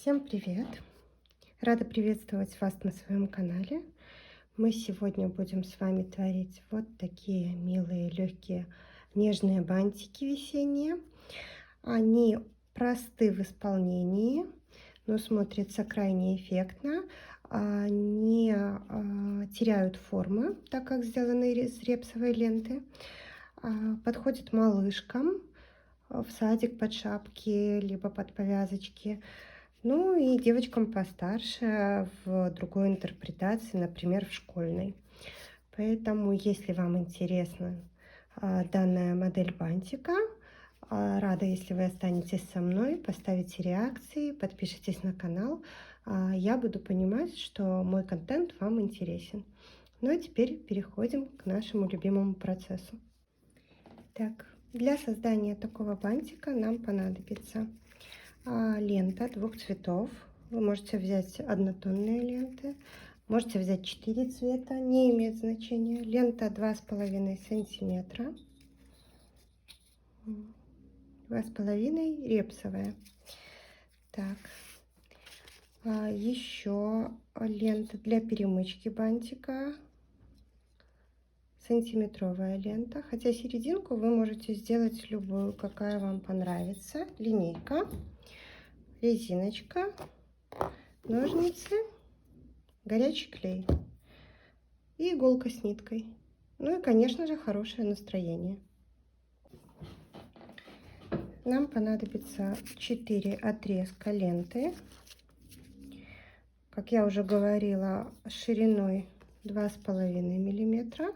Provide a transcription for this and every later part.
Всем привет! Рада приветствовать вас на своем канале. Мы сегодня будем с вами творить вот такие милые, легкие, нежные бантики весенние. Они просты в исполнении, но смотрятся крайне эффектно. Не теряют формы, так как сделаны из репсовой ленты. Подходят малышкам в садик под шапки, либо под повязочки. Ну и девочкам постарше в другой интерпретации, например, в школьной. Поэтому, если вам интересна данная модель бантика, рада, если вы останетесь со мной, поставите реакции, подпишитесь на канал. Я буду понимать, что мой контент вам интересен. Ну а теперь переходим к нашему любимому процессу. Так, для создания такого бантика нам понадобится лента двух цветов. Вы можете взять однотонные ленты, можете взять 4 цвета, не имеет значения. Лента 2,5 сантиметра, 2,5 репсовая. Так, еще лента для перемычки бантика, сантиметровая лента, хотя серединку вы можете сделать любую, какая вам понравится. Линейка, резиночка, ножницы, горячий клей и иголка с ниткой. Ну и, конечно же, хорошее настроение. Нам понадобится 4 отрезка ленты, как я уже говорила, шириной 2,5 миллиметра,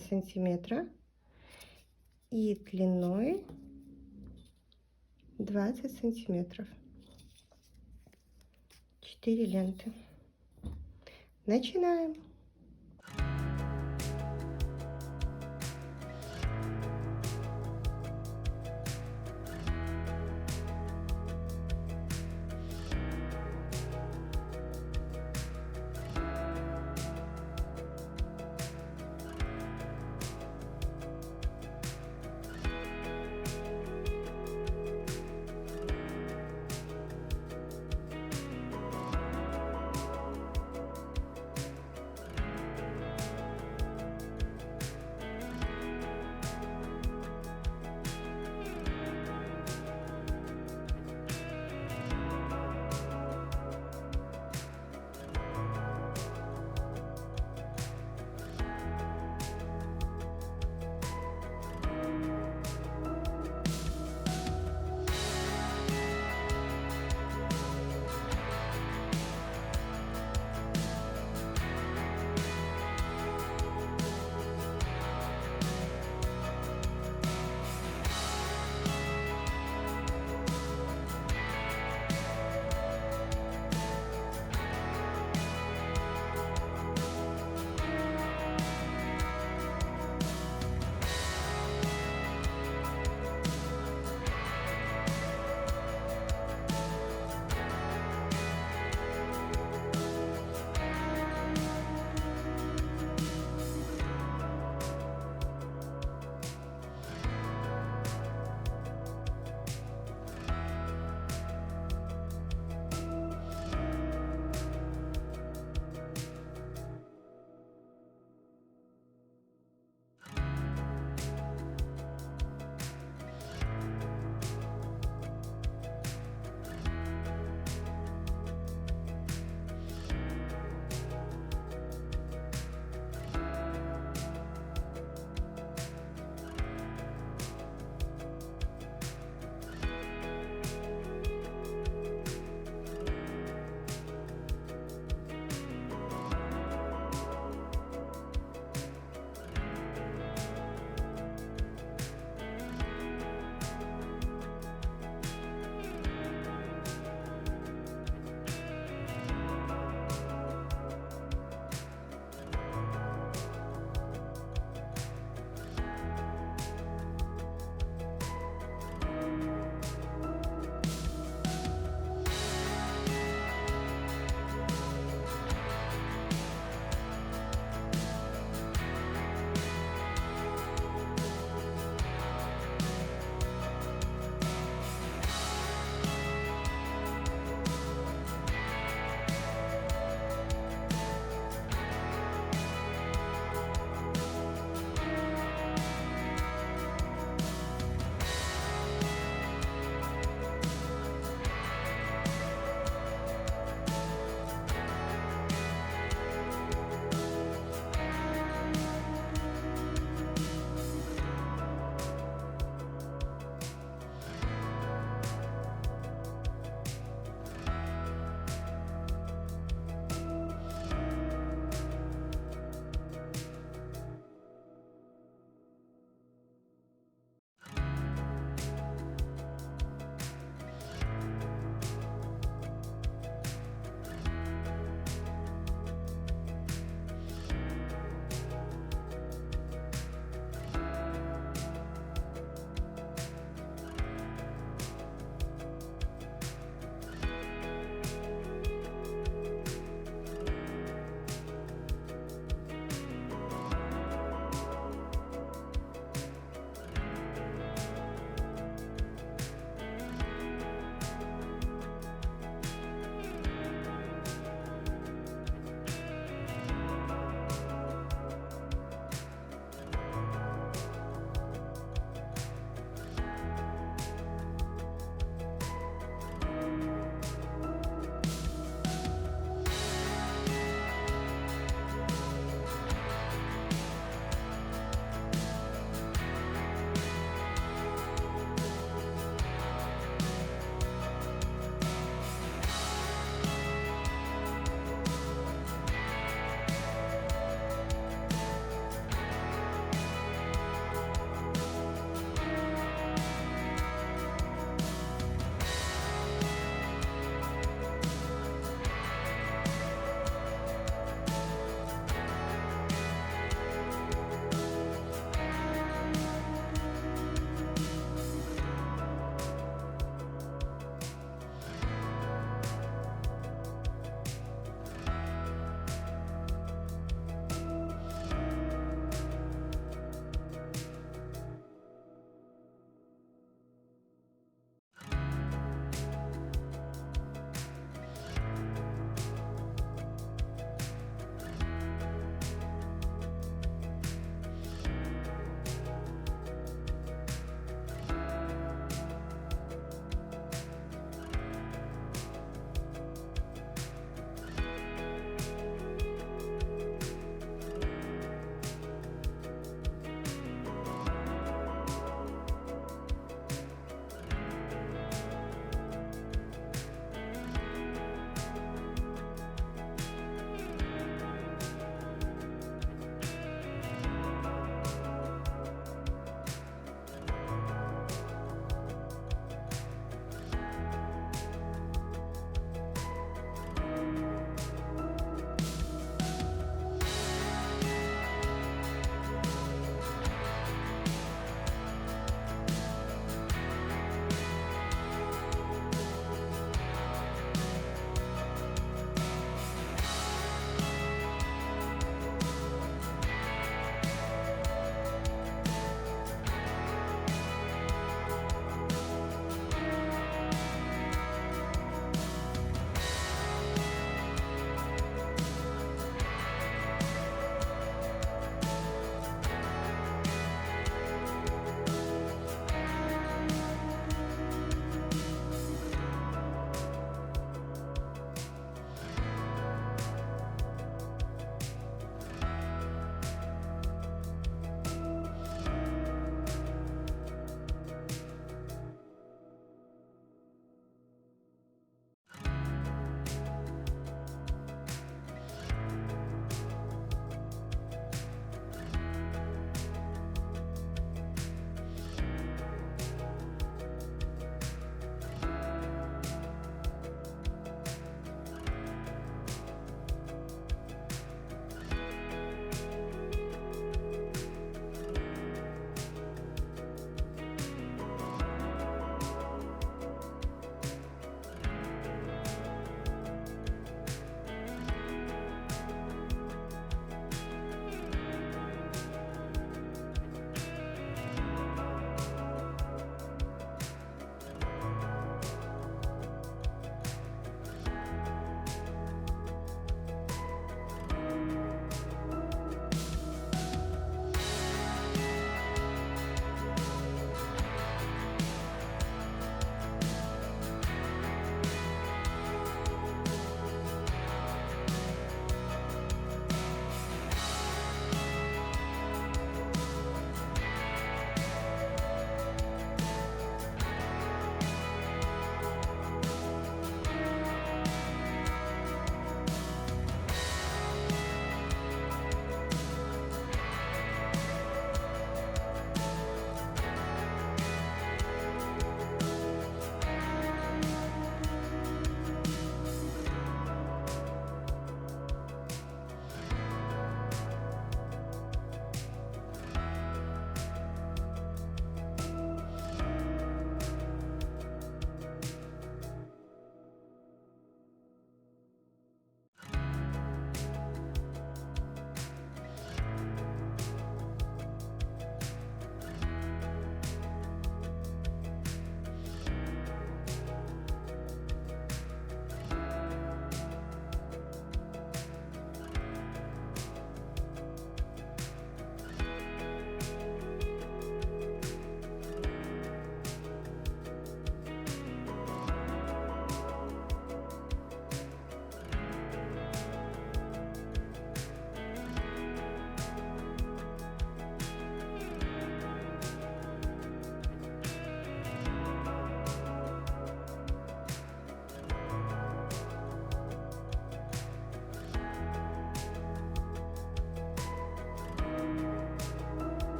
сантиметра, и длиной 20 сантиметров. 4 ленты. Начинаем.